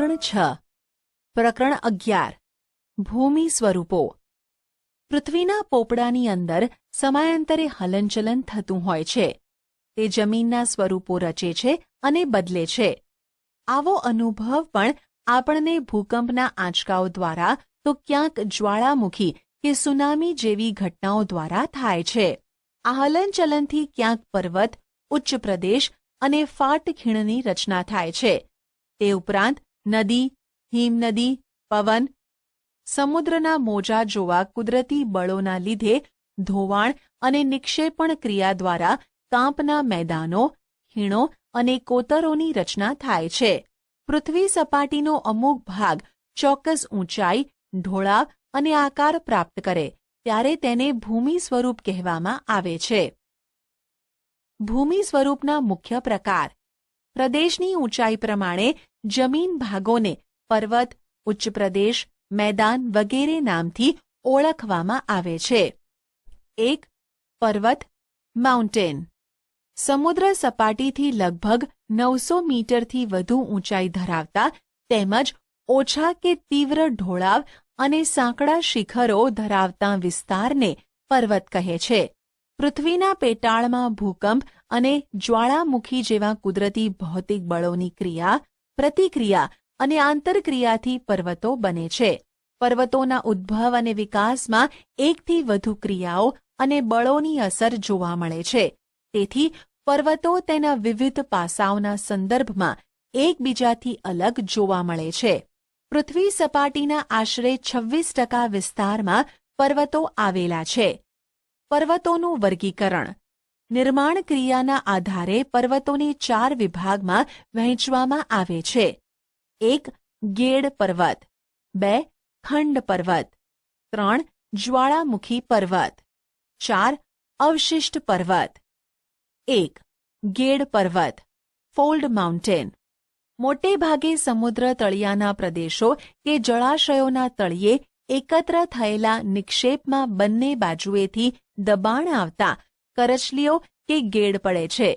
ધોરણ 6 પ્રકરણ 11 ભૂમિ સ્વરૂપો. પૃથ્વીના પોપડાની અંદર સમયાંતરે હલનચલન થતું હોય છે. તે જમીનના સ્વરૂપો રચે છે અને બદલે છે. આવો અનુભવ પણ આપણને ભૂકંપના આંચકાઓ દ્વારા તો ક્યાંક જ્વાળામુખી કે સુનામી જેવી ઘટનાઓ દ્વારા થાય છે. આ હલનચલનથી ક્યાંક પર્વત, ઉચ્ચ પ્રદેશ અને ફાટ ખીણની રચના થાય છે. તે ઉપરાંત નદી, હિમનદી, પવન, સમુદ્રના મોજા જોવા કુદરતી બળોના લીધે ધોવાણ અને નિક્ષેપણ ક્રિયા દ્વારા કાંપના મેદાનો, ખીણો અને કોતરોની રચના થાય છે. પૃથ્વી સપાટીનો અમુક ભાગ ચોક્કસ ઊંચાઈ, ઢોળાવ અને આકાર પ્રાપ્ત કરે ત્યારે તેને ભૂમિ સ્વરૂપ કહેવામાં આવે છે. ભૂમિ સ્વરૂપના મુખ્ય પ્રકાર. પ્રદેશની ઊંચાઈ પ્રમાણે જમીન ભાગોને પર્વત, ઉચ્ચ પ્રદેશ, મેદાન વગેરે નામથી ઓળખવામાં આવે છે. 1. પર્વત, માઉન્ટેન. સમુદ્ર સપાટીથી લગભગ 900 મીટરથી વધુ ઊંચાઈ ધરાવતા તેમજ ઓછા કે તીવ્ર ઢોળાવ અને સાંકડા શિખરો ધરાવતા વિસ્તારને પર્વત કહે છે. પૃથ્વીના પેટાળમાં ભૂકંપ અને જ્વાળામુખી જેવા કુદરતી ભૌતિક બળોની ક્રિયા, પ્રતિક્રિયા અને આંતરક્રિયાથી પર્વતો બને છે. પર્વતોના ઉદ્ભવ અને વિકાસમાં એકથી વધુ ક્રિયાઓ અને બળોની અસર જોવા મળે છે. તેથી પર્વતો તેના વિવિધ પાસાઓના સંદર્ભમાં એકબીજાથી અલગ જોવા મળે છે. પૃથ્વી સપાટીના આશરે 26% વિસ્તારમાં પર્વતો આવેલા છે. પર્વતોનું વર્ગીકરણ. નિર્માણ ક્રિયાના આધારે પર્વતોને 4 વિભાગમાં વહેંચવામાં આવે છે. 1. ગેડ પર્વત. 2. ખંડ પર્વત. 3. જ્વાળામુખી પર્વત. 4. અવશિષ્ટ પર્વત. 1. ગેડ પર્વત, ફોલ્ડ માઉન્ટેન. મોટે ભાગે સમુદ્ર તળિયાના પ્રદેશો કે જળાશયોના તળિયે એકત્ર થયેલા નિક્ષેપમાં બંને બાજુએથી દબાણ આવતા કરચલીઓ કે ગેડ પડે છે.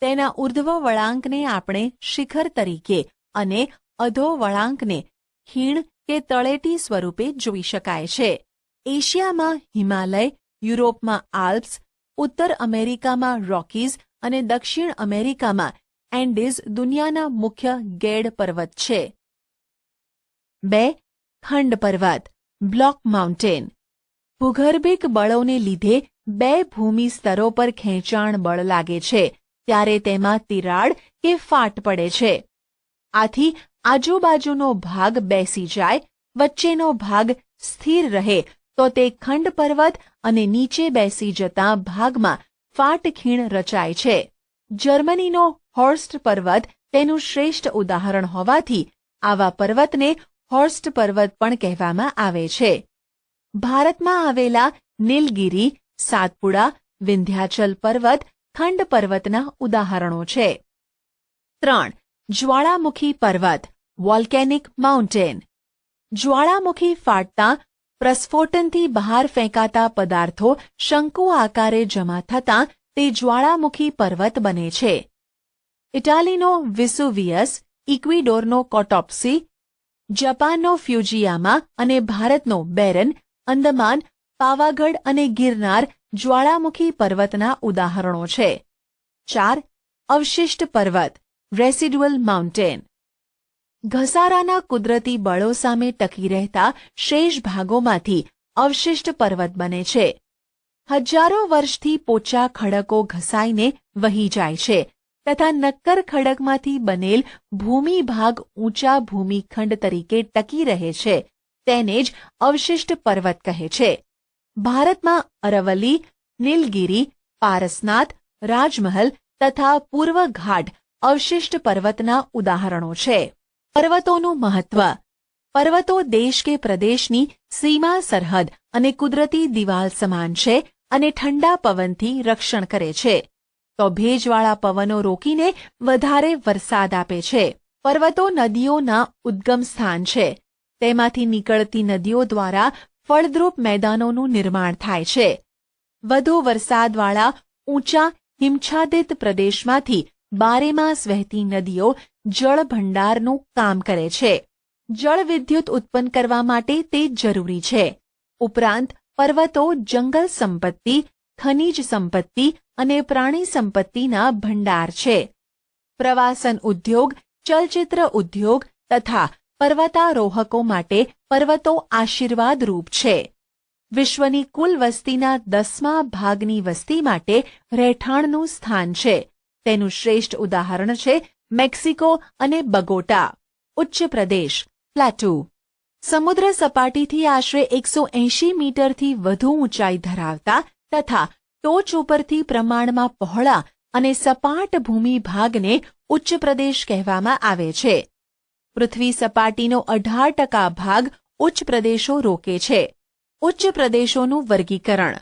તેના ઉર્ધ્વ વળાંકને આપણે શિખર તરીકે અને અધો વળાંકને ખીણ કે તળેટી સ્વરૂપે જોઈ શકાય છે. એશિયામાં હિમાલય, યુરોપમાં આલ્પ્સ, ઉત્તર અમેરિકામાં રોકીઝ અને દક્ષિણ અમેરિકામાં એન્ડીઝ દુનિયાના મુખ્ય ગેડ પર્વત છે. 2. ખંડ પર્વત, બ્લોક માઉન્ટેન. ભૂગર્ભિક બળોને લીધે 2 ભૂમિ સ્તરો પર ખેંચાણ બળ લાગે છે ત્યારે તેમાં તિરાડ કે ફાટ પડે છે. આથી આજુબાજુનો ભાગ બેસી જાય, વચ્ચેનો ભાગ સ્થિર રહે તો તે ખંડ પર્વત અને નીચે બેસી જતા ભાગમાં ફાટ ખીણ રચાય છે. જર્મનીનો હોર્સ્ટ પર્વત તેનું શ્રેષ્ઠ ઉદાહરણ હોવાથી આવા પર્વતને હોર્સ્ટ પર્વત પણ કહેવામાં આવે છે. ભારતમાં આવેલા નીલગિરી, સાતપુડા, વિંધ્યાચલ પર્વત ખંડ પર્વતના ઉદાહરણો છે. 3. જ્વાળામુખી પર્વત, વોલ્કેનિક માઉન્ટેન. જ્વાળામુખી ફાટતા પ્રસ્ફોટનથી બહાર ફેંકાતા પદાર્થો શંકુ આકારે જમા થતાં તે જ્વાળામુખી પર્વત બને છે. ઇટાલીનો વિસુવિયસ, ઇક્વિડોરનો કોટોપ્સી, જાપાનનો ફ્યુજીયામા અને ભારતનો બેરન, અંદમાન, પાવાગઢ અને ગિરનાર જ્વાળામુખી પર્વતના ઉદાહરણો છે. 4. અવશિષ્ટ પર્વત, રેસિડ્યુઅલ માઉન્ટેન. ઘસારાના કુદરતી બળો સામે ટકી રહેતા શેષ ભાગોમાંથી અવશિષ્ટ પર્વત બને છે. હજારો વર્ષથી પોચા ખડકો ઘસાઈને વહી જાય છે તથા નક્કર ખડકમાંથી બનેલ ભૂમિ ભાગ ઊંચા ભૂમિખંડ તરીકે ટકી રહે છે. તેને જ અવશિષ્ટ પર્વત કહે છે. ભારતમાં અરવલ્લી, નીલગિરી, પારસનાથ, રાજમહલ તથા પૂર્વ ઘાટ અવશિષ્ટ પર્વતના ઉદાહરણો છે. પર્વતોનું મહત્વ. પર્વતો દેશ કે પ્રદેશની સીમા સરહદ અને કુદરતી દિવાલ સમાન છે અને ઠંડા પવનથી રક્ષણ કરે છે. તો ભેજવાળા પવનો રોકીને વધારે વરસાદ આપે છે. પર્વતો નદીઓના ઉદ્ગમ સ્થાન છે. તેમાંથી નીકળતી નદીઓ દ્વારા ફળદ્રુપ મેદાનોનું નિર્માણ થાય છે. વધુ વરસાદવાળા ઊંચા હિમછાદિત પ્રદેશમાંથી બારેમાસ વહેતી નદીઓ જળ ભંડારનું કામ કરે છે. જળ વિદ્યુત ઉત્પન્ન કરવા માટે તે જરૂરી છે. ઉપરાંત પર્વતો જંગલ સંપત્તિ, ખનિજ સંપત્તિ અને પ્રાણી સંપત્તિના ભંડાર છે. પ્રવાસન ઉદ્યોગ, ચલચિત્ર ઉદ્યોગ તથા પર્વતારોહકો માટે પર્વતો આશીર્વાદરૂપ છે. વિશ્વની કુલ વસ્તીના 10મા ભાગની વસ્તી માટે રહેઠાણનું સ્થાન છે. તેનું શ્રેષ્ઠ ઉદાહરણ છે મેક્સિકો અને બગોટા. ઉચ્ચ પ્રદેશ, પ્લેટુ. સમુદ્ર સપાટીથી આશરે 180 મીટરથી વધુ ઊંચાઈ ધરાવતા તથા ટોચ ઉપરથી પ્રમાણમાં પહોળા અને સપાટ ભૂમિ ભાગને ઉચ્ચ પ્રદેશ કહેવામાં આવે છે. પૃથ્વી સપાટીનો 18% ભાગ ઉચ્ચ પ્રદેશો રોકે છે. ઉચ્ચ પ્રદેશોનું વર્ગીકરણ.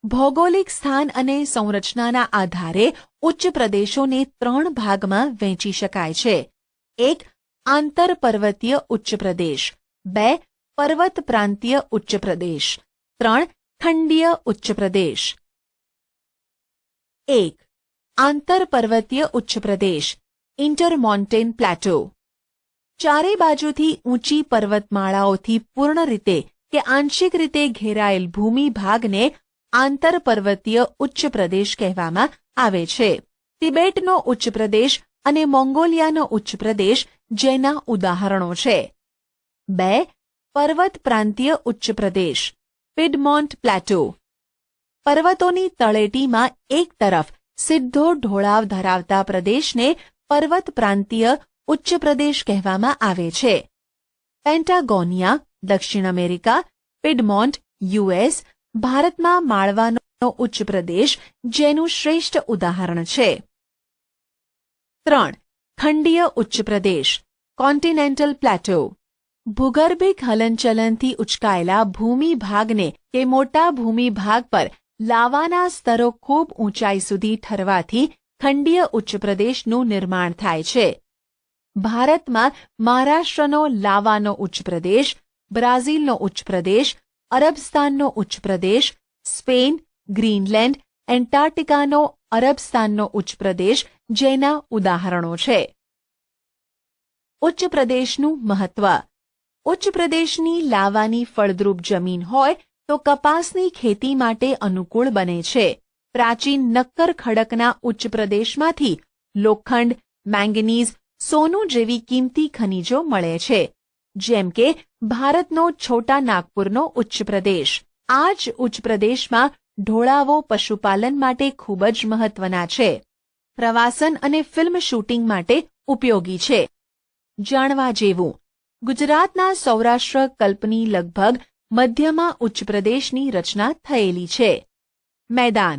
ભૌગોલિક સ્થાન અને સંરચનાના આધારે ઉચ્ચ પ્રદેશોને 3 ભાગમાં વહેંચી શકાય છે. 1. આંતરપર્વતીય ઉચ્ચ પ્રદેશ. 2. પર્વત પ્રાંતીય ઉચ્ચ પ્રદેશ. 3. ખંડીય ઉચ્ચ પ્રદેશ. 1. આંતરપર્વતીય ઉચ્ચ પ્રદેશ, ઇન્ટરમોન્ટેન પ્લેટો. ચારે બાજુથી ઊંચી પર્વતમાળાઓથી પૂર્ણ રીતે કે આંશિક રીતે ઘેરાયેલ ભૂમિ ભાગને આંતરપર્વતીય ઉચ્ચ પ્રદેશ કહેવામાં આવે છે. તિબેટનો ઉચ્ચ પ્રદેશ અને મોંગોલિયાનો ઉચ્ચ પ્રદેશ જેના ઉદાહરણો છે. 2. પર્વત પ્રાંતીય ઉચ્ચ પ્રદેશ, પિડમોન્ટ પ્લેટો. પર્વતોની તળેટીમાં એક તરફ સીધો ઢોળાવ ધરાવતા પ્રદેશને પર્વત પ્રાંતીય ઉચ્ચ પ્રદેશ કહેવામાં આવે છે. પેન્ટાગોનિયા, દક્ષિણ અમેરિકા, પિડમોન્ટ, યુએસ, ભારતમાં માળવાનો ઉચ્ચ પ્રદેશ જેનું શ્રેષ્ઠ ઉદાહરણ છે. 3. ખંડીય ઉચ્ચ પ્રદેશ, કોન્ટિનેન્ટલ પ્લેટો. ભૂગર્ભિક હલનચલનથી ઉચકાયેલા ભૂમિ ભાગને કે મોટા ભૂમિ ભાગ પર લાવાના સ્તરો ખૂબ ઊંચાઈ સુધી ઠરવાથી ખંડીય ઉચ્ચ પ્રદેશનું નિર્માણ થાય છે. ભારતમાં મહારાષ્ટ્રનો લાવાનો ઉચ્ચ પ્રદેશ, બ્રાઝિલનો ઉચ્ચ પ્રદેશ, અરબસ્તાનનો ઉચ્ચ પ્રદેશ, સ્પેન, ગ્રીનલેન્ડ, એન્ટાર્કટિકાનો અરબસ્તાનનો ઉચ્ચ પ્રદેશ જેના ઉદાહરણો છે. ઉચ્ચ પ્રદેશનું મહત્વ. ઉચ્ચ પ્રદેશની લાવાની ફળદ્રુપ જમીન હોય તો કપાસની ખેતી માટે અનુકૂળ બને છે. પ્રાચીન નક્કર ખડકના ઉચ્ચ પ્રદેશમાંથી લોખંડ, મેંગનીઝ, સોનું જેવી કિંમતી ખનિજો મળે છે. જેમ કે ભારતનો છોટા નાગપુરનો ઉચ્ચ પ્રદેશ. આ જ ઉચ્ચ પ્રદેશમાં ઢોળાવો પશુપાલન માટે ખૂબ જ મહત્વના છે. પ્રવાસન અને ફિલ્મ શૂટિંગ માટે ઉપયોગી છે. જાણવા જેવું. ગુજરાતના સૌરાષ્ટ્ર કલ્પની લગભગ મધ્યમાં ઉચ્ચ પ્રદેશની રચના થયેલી છે. મેદાન.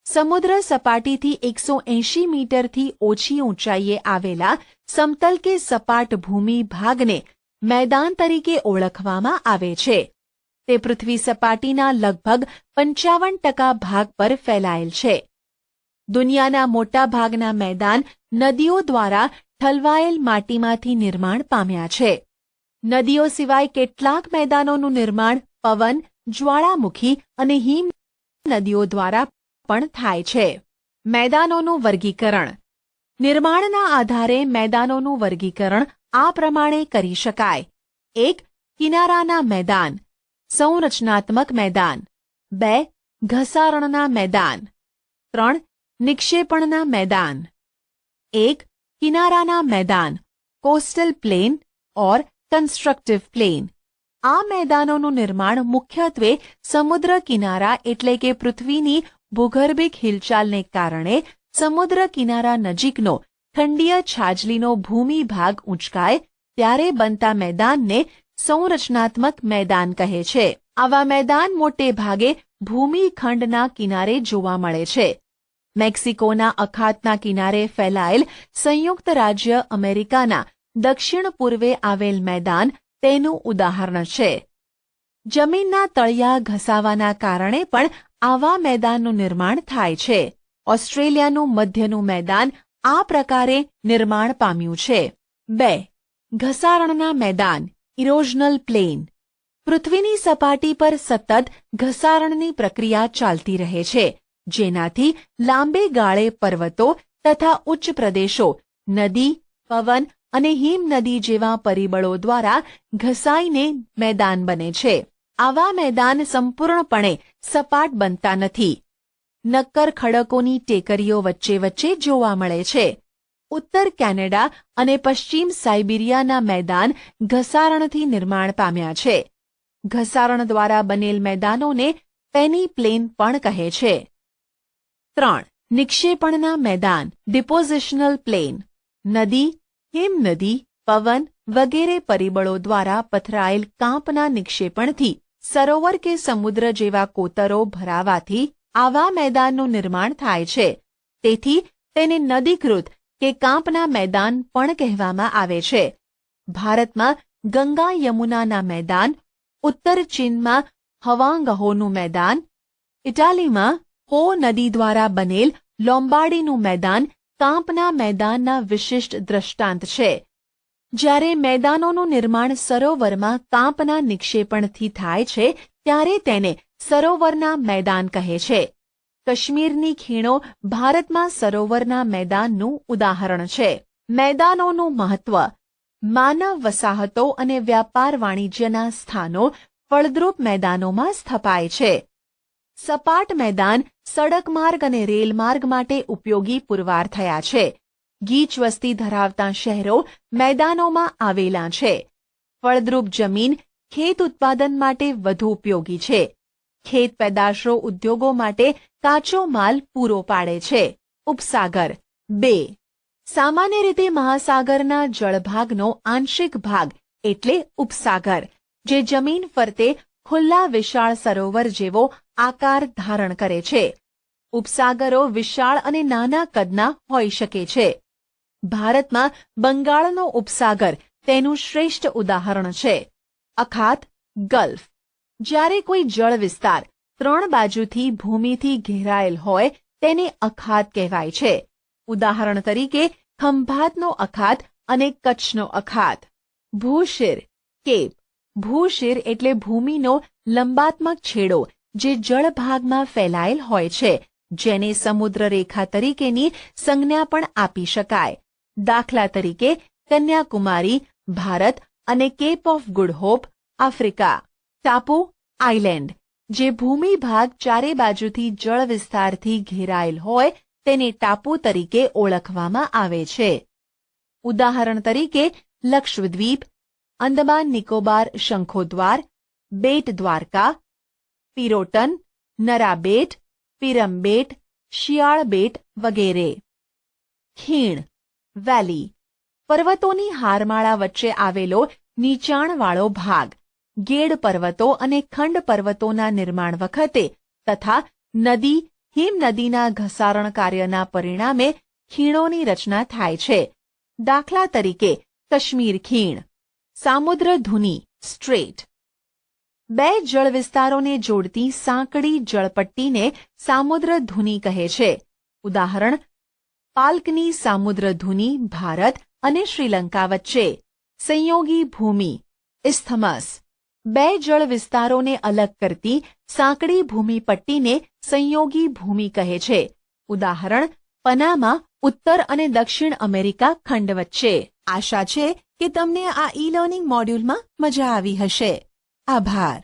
સમુદ્ર સપાટીથી 180 મીટરથી ઓછી ઊંચાઈએ આવેલા સમતલ કે સપાટ ભૂમિ ભાગને મેદાન તરીકે ઓળખવામાં આવે છે. તે પૃથ્વી સપાટીના લગભગ 55% ભાગ પર ફેલાયેલ છે. દુનિયાના મોટા ભાગના મેદાન નદીઓ દ્વારા ઠલવાયેલ માટીમાંથી નિર્માણ પામ્યા છે. નદીઓ સિવાય કેટલાક મેદાનોનું નિર્માણ પવન, જ્વાળામુખી અને હિમ નદીઓ દ્વારા પણ થાય છે. મેદાનોનું વર્ગીકરણ. નિર્માણના આધારે મેદાનોનું વર્ગીકરણ આ પ્રમાણે કરી શકાય. 1. કિનારાના મેદાન, સંરચનાત્મક મેદાન. 2. ઘસારણના મેદાન. 3. નિક્ષેપણના મેદાન. 1. કિનારાના મેદાન, કોસ્ટલ પ્લેન ઓર કન્સ્ટ્રક્ટિવ પ્લેન. આ મેદાનોનું નિર્માણ મુખ્યત્વે સમુદ્ર કિનારા એટલે કે પૃથ્વીની ભૂગર્ભિક હિલચાલને કારણે સમુદ્ર કિનારા નજીકનો ખંડીય છાજલીનો ભૂમિ ભાગ ઊંચકાય ત્યારે બનતા મેદાનને સંરચનાત્મક મેદાન કહે છે. આવા મેદાન મોટે ભાગે ભૂમિખંડના કિનારે જોવા મળે છે. મેક્સિકોના અખાતના કિનારે ફેલાયેલ સંયુક્ત રાજ્ય અમેરિકાના દક્ષિણ પૂર્વે આવેલ મેદાન તેનું ઉદાહરણ છે. જમીનના તળિયા ઘસાવાના કારણે પણ આવા મેદાનનું નિર્માણ થાય છે. ઓસ્ટ્રેલિયાનું મધ્યનું મેદાન આ પ્રકારે નિર્માણ પામ્યું છે. 2. ઘસારણના મેદાન, ઇરોઝનલ પ્લેન. પૃથ્વીની સપાટી પર સતત ઘસારણની પ્રક્રિયા ચાલતી રહે છે, જેનાથી લાંબે ગાળે પર્વતો તથા ઉચ્ચ પ્રદેશો નદી, પવન અને હિમનદી જેવા પરિબળો દ્વારા ઘસાઈને મેદાન બને છે. આવા મેદાન સંપૂર્ણપણે સપાટ બનતા નથી. નક્કર ખડકોની ટેકરીઓ વચ્ચે વચ્ચે જોવા મળે છે. ઉત્તર કેનેડા અને પશ્ચિમ સાઇબિરિયાના મેદાન ઘસારણથી નિર્માણ પામ્યા છે. ઘસારણ દ્વારા બનેલ મેદાનોને પેની પ્લેન પણ કહે છે. 3. નિક્ષેપણના મેદાન ડિપોઝિશનલ પ્લેન. નદી, હિમનદી, પવન વગેરે પરિબળો દ્વારા પથરાયેલ કાંપના નિક્ષેપણથી સરોવર કે સમુદ્ર જેવા કોતરો ભરાવાથી આવા મેદાનનું નિર્માણ થાય છે. તેથી તેને નદીકૃત કે કાંપના મેદાન પણ કહેવામાં આવે છે. ભારતમાં ગંગા યમુનાના મેદાન, ઉત્તર ચીનમાં હવાંગહોનું મેદાન, ઇટાલીમાં હો નદી દ્વારા બનેલ લોમ્બાર્ડીનું મેદાન કાંપના મેદાનના વિશિષ્ટ દ્રષ્ટાંત છે. જ્યારે મેદાનોનું નિર્માણ સરોવરમાં કાંપના નિક્ષેપણથી થાય છે ત્યારે તેને સરોવરના મેદાન કહે છે. કાશ્મીરની ખીણો ભારતમાં સરોવરના મેદાનનું ઉદાહરણ છે. મેદાનોનું મહત્વ. માનવ વસાહતો અને વ્યાપાર વાણિજ્યના સ્થાનો ફળદ્રુપ મેદાનોમાં સ્થપાય છે. સપાટ મેદાન સડક માર્ગ અને રેલ માર્ગ માટે ઉપયોગી પુરવાર થયા છે. ગીચ વસ્તી ધરાવતા શહેરો મેદાનોમાં આવેલા છે. ફળદ્રુપ જમીન ખેત ઉત્પાદન માટે વધુ ઉપયોગી છે. ખેત પેદાશો ઉદ્યોગો માટે કાચો માલ પૂરો પાડે છે. ઉપસાગર. 2. સામાન્ય રીતે મહાસાગરના જળભાગનો આંશિક ભાગ એટલે ઉપસાગર, જે જમીન ફરતે ખુલ્લા વિશાળ સરોવર જેવો આકાર ધારણ કરે છે. ઉપસાગરો વિશાળ અને નાના કદના હોઈ શકે છે. ભારતમાં બંગાળનો ઉપસાગર તેનું શ્રેષ્ઠ ઉદાહરણ છે. અખાત, ગલ્ફ. જ્યારે કોઈ જળ વિસ્તાર 3 બાજુથી ભૂમિથી ઘેરાયેલ હોય તેને અખાત કહેવાય છે. ઉદાહરણ તરીકે ખંભાતનો અખાત અને કચ્છનો અખાત. ભૂશિર, કેપ. ભૂશિર એટલે ભૂમિનો લંબાત્મક છેડો જે જળભાગમાં ફેલાયેલ હોય છે, જેને સમુદ્ર રેખા તરીકેની સંજ્ઞા પણ આપી શકાય. દાખલા તરીકે કન્યાકુમારી, ભારત અને Cape of Good Hope, Africa. ટાપુ, આઇલેન્ડ. જે ભૂમિ ભાગ ચારે બાજુથી જળ વિસ્તારથી ઘેરાયેલ હોય તેને ટાપુ તરીકે ઓળખવામાં આવે છે. ઉદાહરણ તરીકે લક્ષદ્વીપ, અંદમાન નિકોબાર શંખોદ્વાર, બેટ દ્વારકા, પિરોટન, નરાબેટ, પિરમબેટ, શિયાળ બેટ વગેરે. ખીણ, વેલી. પર્વતોની હારમાળા વચ્ચે આવેલો નીચાણવાળો ભાગ. ગેડ પર્વતો અને ખંડ પર્વતોના નિર્માણ વખતે તથા નદી, હિમનદીના ઘસારણ કાર્યના પરિણામે ખીણોની રચના થાય છે. દાખલા તરીકે કાશ્મીર ખીણ. સામુદ્ર ધુની, સ્ટ્રેટ. 2 જળ વિસ્તારોને જોડતી સાંકડી જળપટ્ટીને સામુદ્ર ધુની કહે છે. ઉદાહરણ પાલ્કની સામુદ્ર ધુની ભારત અને શ્રીલંકા વચ્ચે. સંયોગી ભૂમિ, ઇસ્થમસ. 2 જળ વિસ્તારોને અલગ કરતી સાંકડી ભૂમિ પટ્ટીને સંયોગી ભૂમિ કહે છે. ઉદાહરણ પનામા ઉત્તર અને દક્ષિણ અમેરિકા ખંડ વચ્ચે. આશા છે કે તમને આ ઈ લર્નિંગ મોડ્યુલમાં મજા આવી હશે. આભાર.